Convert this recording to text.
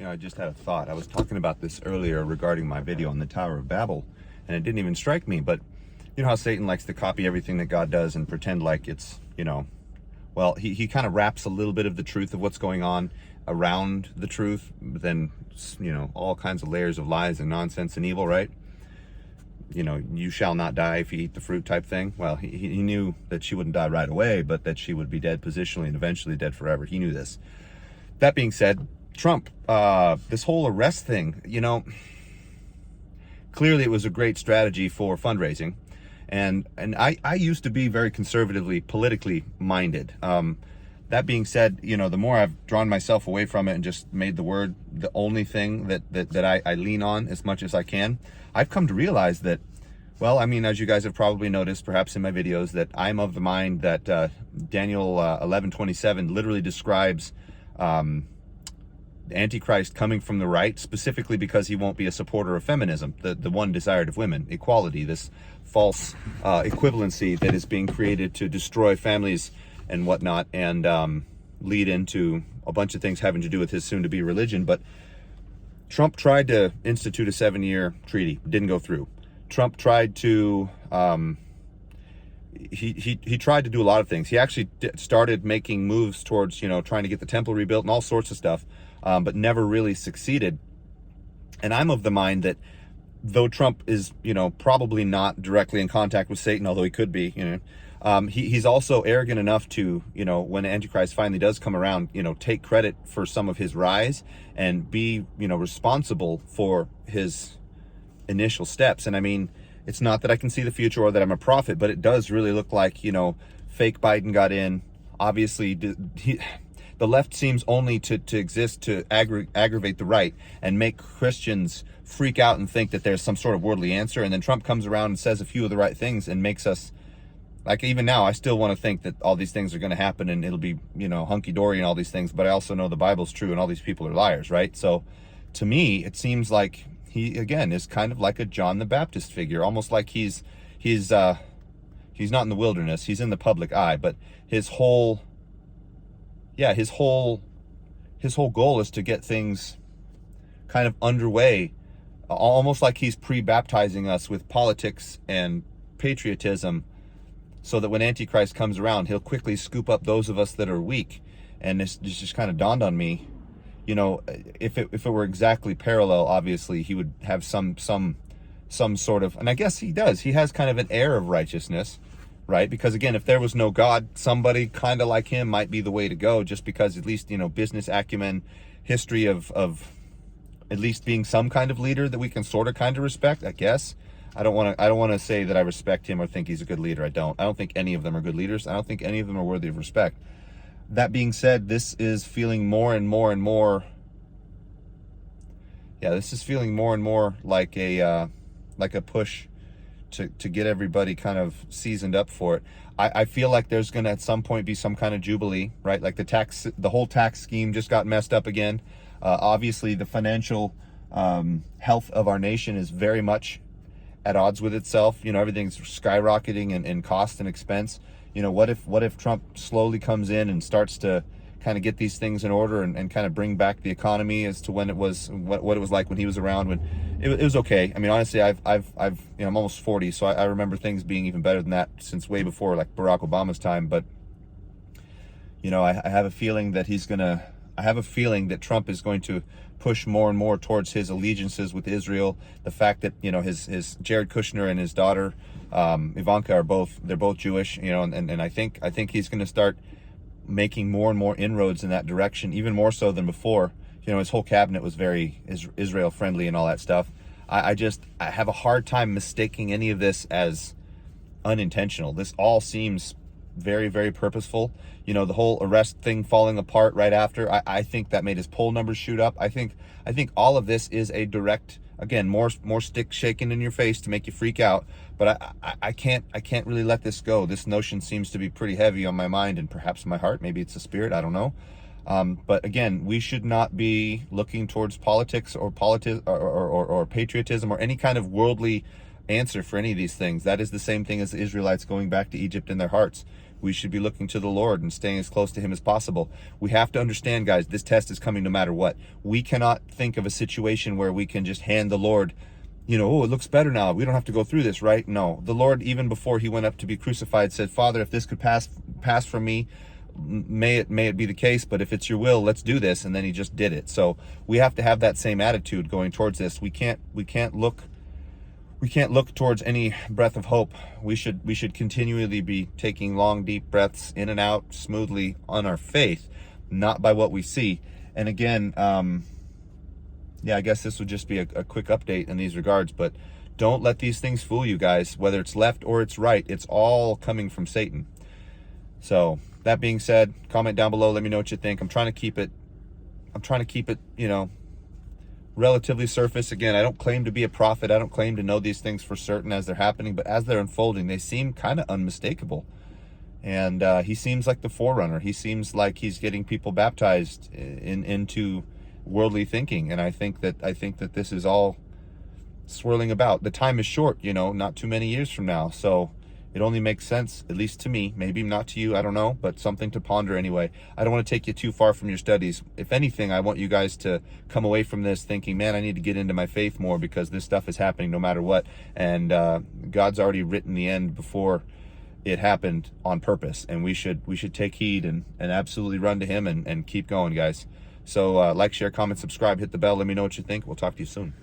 I just had a thought. I was talking about this earlier regarding my video on the Tower of Babel, and it didn't even strike me, but you know how Satan likes to copy everything that God does and pretend like it's, well, he kind of wraps a little bit of the truth of what's going on around the truth, but then, all kinds of layers of lies and nonsense and evil, right? You shall not die if you eat the fruit type thing. Well, he knew that she wouldn't die right away, but that she would be dead positionally and eventually dead forever. He knew this. That being said, Trump, this whole arrest thing, clearly it was a great strategy for fundraising. And I used to be very conservatively, politically minded. That being said, the more I've drawn myself away from it and just made the word the only thing that I lean on as much as I can, I've come to realize that, well, as you guys have probably noticed, perhaps in my videos, that I'm of the mind that Daniel 11:27 literally describes the Antichrist coming from the right, specifically because he won't be a supporter of feminism, the one desired of women, equality, this false equivalency that is being created to destroy families and whatnot, and lead into a bunch of things having to do with his soon-to-be religion. But Trump tried to institute a 7-year treaty, didn't go through. Trump tried to he tried to do a lot of things. He actually started making moves towards trying to get the temple rebuilt and all sorts of stuff, but never really succeeded. And I'm of the mind that though Trump is probably not directly in contact with Satan, although he could be, he's also arrogant enough to, when Antichrist finally does come around, take credit for some of his rise and be, responsible for his initial steps. And it's not that I can see the future or that I'm a prophet, but it does really look like, fake Biden got in. Obviously, the left seems only to exist to aggravate the right and make Christians freak out and think that there's some sort of worldly answer. And then Trump comes around and says a few of the right things and makes us, like, even now, I still want to think that all these things are going to happen and it'll be, hunky-dory and all these things. But I also know the Bible's true and all these people are liars, right? So to me, it seems like he, again, is kind of like a John the Baptist figure, almost like he's not in the wilderness. He's in the public eye, but his whole goal is to get things kind of underway, almost like he's pre-baptizing us with politics and patriotism, so that when Antichrist comes around, he'll quickly scoop up those of us that are weak. And this just kind of dawned on me, if it were exactly parallel, obviously he would have some sort of, and I guess he does. He has kind of an air of righteousness, right? Because again, if there was no God, somebody kind of like him might be the way to go, just because at least, business acumen, history of at least being some kind of leader that we can sort of kind of respect, I guess. I don't want to say that I respect him or think he's a good leader. I don't think any of them are good leaders. I don't think any of them are worthy of respect. That being said, this is feeling more and more and more. Yeah, this is feeling more and more like a push to get everybody kind of seasoned up for it. I feel like there's going to at some point be some kind of jubilee, right? Like the whole tax scheme just got messed up again. Obviously, the financial health of our nation is very much at odds with itself. Everything's skyrocketing in cost and expense. What if Trump slowly comes in and starts to kind of get these things in order and kind of bring back the economy as to when it was what it was like when he was around, when it was okay. Honestly, I'm almost 40, so I remember things being even better than that since way before, like Barack Obama's time. But I have a feeling that Trump is going to push more and more towards his allegiances with Israel. The fact that his Jared Kushner and his daughter Ivanka they're both Jewish, and I think he's going to start making more and more inroads in that direction, even more so than before. His whole cabinet was very Israel friendly and all that stuff. I have a hard time mistaking any of this as unintentional. This all seems very, very purposeful. The whole arrest thing falling apart right after, I think that made his poll numbers shoot up. I think all of this is a direct, again, more stick shaking in your face to make you freak out. But I can't really let this go. This notion seems to be pretty heavy on my mind and perhaps my heart. Maybe it's a spirit, I don't know. But again, we should not be looking towards politics or patriotism or any kind of worldly answer for any of these things. That is the same thing as the Israelites going back to Egypt in their hearts. We should be looking to the Lord and staying as close to him as possible. We have to understand, guys, this test is coming no matter what. We cannot think of a situation where we can just hand the Lord, oh, it looks better now, we don't have to go through this, right? No, the Lord, even before he went up to be crucified, said, Father, if this could pass from me, may it be the case, but if it's your will, let's do this. And then he just did it. So we have to have that same attitude going towards this. We can't look towards any breath of hope. We should continually be taking long, deep breaths in and out smoothly on our faith, not by what we see. And again, I guess this would just be a quick update in these regards, but don't let these things fool you, guys. Whether it's left or it's right, it's all coming from Satan. So that being said, comment down below. Let me know what you think. I'm trying to keep it, relatively surface. Again, I don't claim to be a prophet. I don't claim to know these things for certain as they're happening, but as they're unfolding, they seem kind of unmistakable. And he seems like the forerunner. He seems like he's getting people baptized into worldly thinking. And I think that this is all swirling about. The time is short, not too many years from now. So it only makes sense, at least to me, maybe not to you, I don't know, but something to ponder anyway. I don't want to take you too far from your studies. If anything, I want you guys to come away from this thinking, man, I need to get into my faith more, because this stuff is happening no matter what. And God's already written the end before it happened on purpose. And we should take heed and absolutely run to him and keep going, guys. So like, share, comment, subscribe, hit the bell. Let me know what you think. We'll talk to you soon.